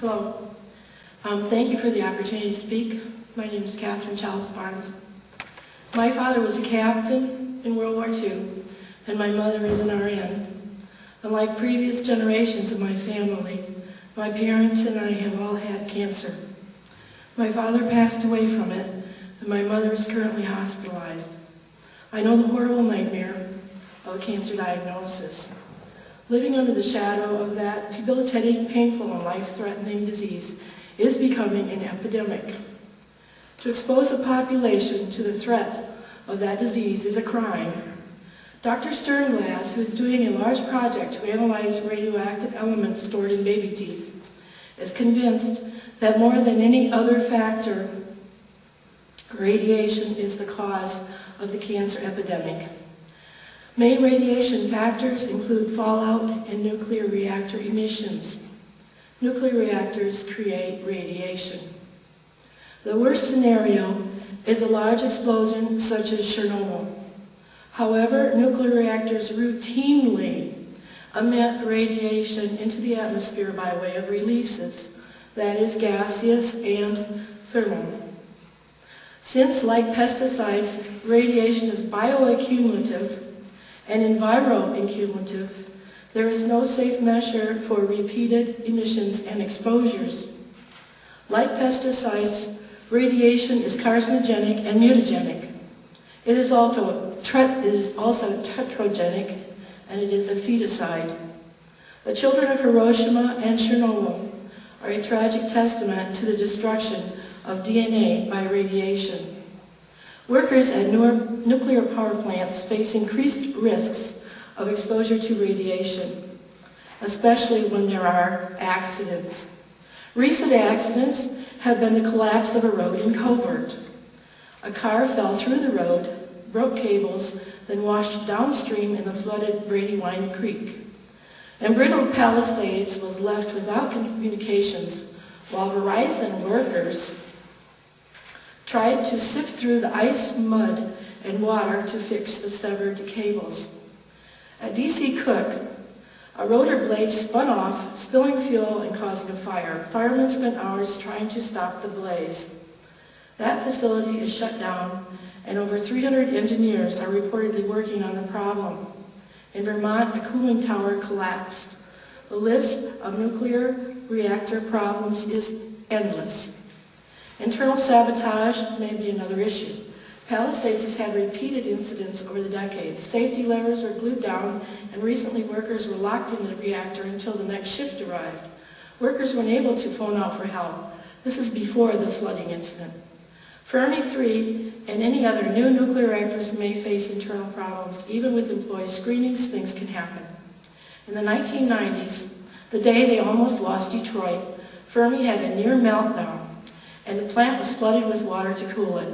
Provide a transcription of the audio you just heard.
Hello. Thank you for the opportunity to speak. My name is Kathryn Barnes. My father was a captain in World War II, and my mother is an RN. Unlike previous generations of my family, my parents and I have all had cancer. My father passed away from it, and my mother is currently hospitalized. I know the horrible nightmare of a cancer diagnosis. Living under the shadow of that debilitating, painful, and life-threatening disease is becoming an epidemic. To expose a population to the threat of that disease is a crime. Dr. Sternglass, who is doing a large project to analyze radioactive elements stored in baby teeth, is convinced that more than any other factor, radiation is the cause of the cancer epidemic. Main radiation factors include fallout and nuclear reactor emissions. Nuclear reactors create radiation. The worst scenario is a large explosion such as Chernobyl. However, nuclear reactors routinely emit radiation into the atmosphere by way of releases, that is, gaseous and thermal. Since, like pesticides, radiation is bioaccumulative and enviroaccumulative, there is no safe measure for repeated emissions and exposures. Like pesticides, radiation is carcinogenic and mutagenic. It is also tetragenic, and it is a feticide. The children of Hiroshima and Chernobyl are a tragic testament to the destruction of DNA by radiation. Workers at nuclear power plants face increased risks of exposure to radiation, especially when there are accidents. Recent accidents have been the collapse of a road in Covert. A car fell through the road, broke cables, then washed downstream in the flooded Brandywine Creek. And Brittle Palisades was left without communications while Verizon workers tried to sift through the ice, mud, and water to fix the severed cables. At D.C. Cook, a rotor blade spun off, spilling fuel and causing a fire. Firemen spent hours trying to stop the blaze. That facility is shut down, and over 300 engineers are reportedly working on the problem. In Vermont, a cooling tower collapsed. The list of nuclear reactor problems is endless. Internal sabotage may be another issue. Palisades has had repeated incidents over the decades. Safety levers were glued down, and recently workers were locked in the reactor until the next shift arrived. Workers weren't able to phone out for help. This is before the flooding incident. Fermi 3 and any other new nuclear reactors may face internal problems. Even with employee screenings, things can happen. In the 1990s, the day they almost lost Detroit, Fermi had a near meltdown, and the plant was flooded with water to cool it.